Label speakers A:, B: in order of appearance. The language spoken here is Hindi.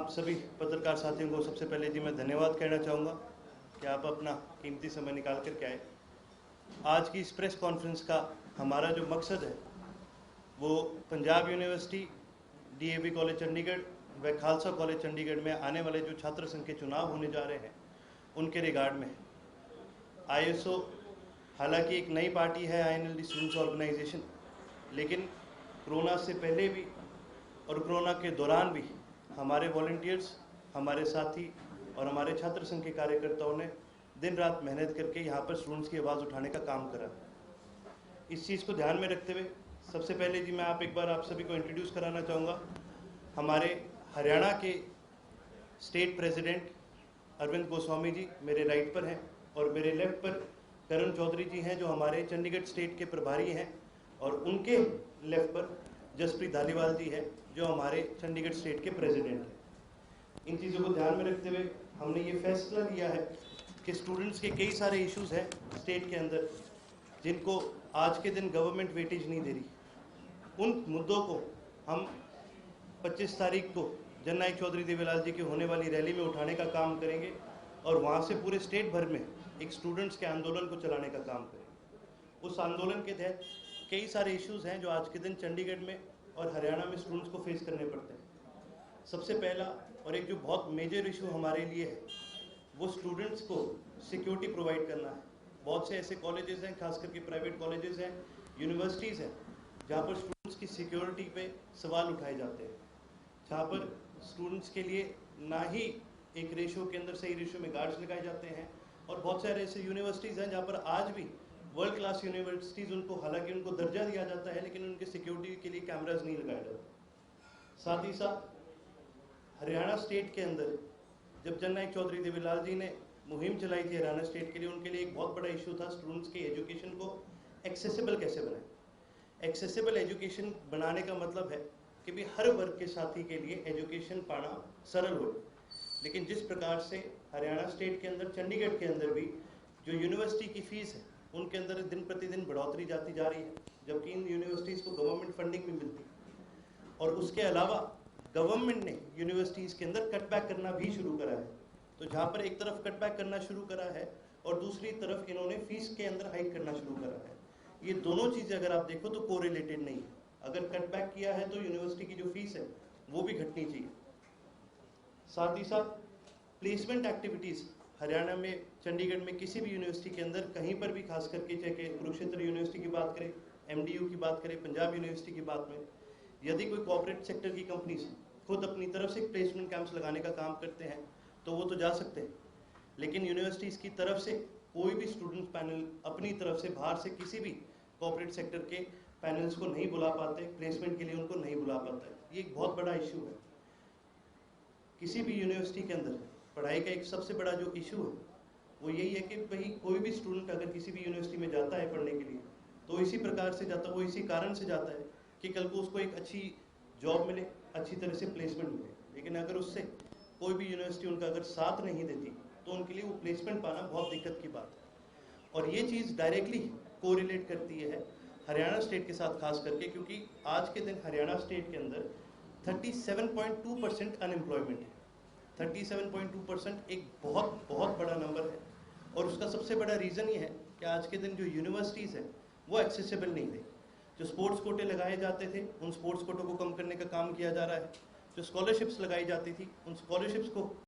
A: आप सभी पत्रकार साथियों को सबसे पहले जी मैं धन्यवाद कहना चाहूँगा कि आप अपना कीमती समय निकाल कर के आए। आज की इस प्रेस कॉन्फ्रेंस का हमारा जो मकसद है वो Punjab university, DAV college Chandigarh व खालसा कॉलेज चंडीगढ़ में आने वाले जो छात्र संघ के चुनाव होने जा रहे हैं उनके रिगार्ड में आईएसओ हालांकि एक नई पार्टी है आईएनएलडी स्टूडेंट्स ऑर्गेनाइजेशन, लेकिन कोरोना से पहले भी और कोरोना के दौरान भी हमारे वॉलंटियर्स, हमारे साथी और हमारे छात्र संघ के कार्यकर्ताओं ने दिन रात मेहनत करके यहाँ पर स्टूडेंट्स की आवाज़ उठाने का काम करा। इस चीज़ को ध्यान में रखते हुए सबसे पहले जी मैं एक बार आप सभी को इंट्रोड्यूस कराना चाहूँगा। हमारे हरियाणा के स्टेट प्रेसिडेंट अरविंद गोस्वामी जी मेरे राइट पर हैं और मेरे लेफ्ट पर करण चौधरी जी हैं जो हमारे चंडीगढ़ स्टेट के प्रभारी हैं, और उनके लेफ्ट पर जसप्रीत धालीवाल जी हैं जो हमारे चंडीगढ़ स्टेट के प्रेसिडेंट हैं। इन चीज़ों को ध्यान में रखते हुए हमने ये फैसला लिया है कि स्टूडेंट्स के कई सारे इश्यूज़ हैं स्टेट के अंदर जिनको आज के दिन गवर्नमेंट वेटेज नहीं दे रही। उन मुद्दों को हम 25 तारीख को जननायक चौधरी देवीलाल जी की होने वाली रैली में उठाने का काम करेंगे और वहाँ से पूरे स्टेट भर में एक स्टूडेंट्स के आंदोलन को चलाने का काम करेंगे। उस आंदोलन के तहत कई सारे इश्यूज़ हैं जो आज के दिन चंडीगढ़ में और हरियाणा में स्टूडेंट्स को फेस करने पड़ते हैं। सबसे पहला और एक जो बहुत मेजर इशू हमारे लिए है वो स्टूडेंट्स को सिक्योरिटी प्रोवाइड करना है। बहुत से ऐसे कॉलेजेस हैं, खास करके प्राइवेट कॉलेजेस हैं, यूनिवर्सिटीज़ हैं जहाँ पर स्टूडेंट्स की सिक्योरिटी पे सवाल उठाए जाते हैं, जहाँ पर स्टूडेंट्स के लिए ना ही एक रेशो के अंदर सही रेशो में गार्ड्स लगाए जाते हैं, और बहुत सारे ऐसे यूनिवर्सिटीज़ हैं जहाँ पर आज भी वर्ल्ड क्लास यूनिवर्सिटीज़ उनको हालांकि उनको दर्जा दिया जाता है लेकिन उनके सिक्योरिटी के लिए कैमराज नहीं लगाए जाते। साथ ही साथ हरियाणा स्टेट के अंदर जब जननायक चौधरी देवीलाल जी ने मुहिम चलाई थी हरियाणा स्टेट के लिए, उनके लिए एक बहुत बड़ा इशू था स्टूडेंट्स के एजुकेशन को एक्सेसिबल कैसे बनाएं। एक्सेसिबल एजुकेशन बनाने का मतलब है कि भी हर वर्ग के साथी के लिए एजुकेशन पाना सरल हो। लेकिन जिस प्रकार से हरियाणा स्टेट के अंदर, चंडीगढ़ के अंदर भी जो यूनिवर्सिटी की फ़ीस है उनके अंदर दिन प्रतिदिन बढ़ोतरी जाती जा रही है, जबकि इन यूनिवर्सिटीज़ को गवर्नमेंट फंडिंग भी मिलती है। और उसके अलावा गवर्नमेंट ने यूनिवर्सिटीज़ के अंदर कटबैक करना भी शुरू करा है। तो जहाँ पर एक तरफ कटबैक करना शुरू करा है और दूसरी तरफ इन्होंने फीस के अंदर हाइक करना शुरू करा है। ये दोनों चीज़ें अगर आप देखो तो कोरिलेटेड नहीं है। अगर कटबैक किया है तो यूनिवर्सिटी की जो फीस है वो भी घटनी चाहिए। साथ ही साथ प्लेसमेंट एक्टिविटीज़ हरियाणा में, चंडीगढ़ में किसी भी यूनिवर्सिटी के अंदर कहीं पर भी, खास करके चाहे कुरुक्षेत्र यूनिवर्सिटी की बात करें, एमडीयू की बात करें, पंजाब यूनिवर्सिटी की बात में, यदि कोई कॉर्पोरेट सेक्टर की कंपनीज खुद अपनी तरफ से प्लेसमेंट कैंप्स लगाने का काम करते हैं तो वो तो जा सकते हैं, लेकिन यूनिवर्सिटीज़ की तरफ से कोई भी स्टूडेंट पैनल अपनी तरफ से बाहर से किसी भी कॉर्पोरेट सेक्टर के पैनल्स को नहीं बुला पाते, प्लेसमेंट के लिए उनको नहीं बुला पाता है। ये एक बहुत बड़ा इशू है। किसी भी यूनिवर्सिटी के अंदर पढ़ाई का एक सबसे बड़ा जो इशू है वो यही है कि भाई कोई भी स्टूडेंट अगर किसी भी यूनिवर्सिटी में जाता है पढ़ने के लिए तो इसी प्रकार से जाता है, वो इसी कारण से जाता है कि कल को उसको एक अच्छी जॉब मिले, अच्छी तरह से प्लेसमेंट मिले। लेकिन अगर उससे कोई भी यूनिवर्सिटी उनका अगर साथ नहीं देती तो उनके लिए वो प्लेसमेंट पाना बहुत दिक्कत की बात है। और ये चीज़ डायरेक्टली कोरिलेट करती है हरियाणा स्टेट के साथ, खास करके क्योंकि आज के दिन हरियाणा स्टेट के अंदर 37.2% अनएम्प्लॉयमेंट है। 37.2% एक बहुत बहुत बड़ा नंबर है, और उसका सबसे बड़ा रीज़न ये है कि आज के दिन जो यूनिवर्सिटीज़ हैं वो एक्सेसिबल नहीं थे। जो स्पोर्ट्स कोटे लगाए जाते थे उन स्पोर्ट्स कोटों को कम करने का काम किया जा रहा है। जो स्कॉलरशिप्स लगाई जाती थी उन स्कॉलरशिप्स को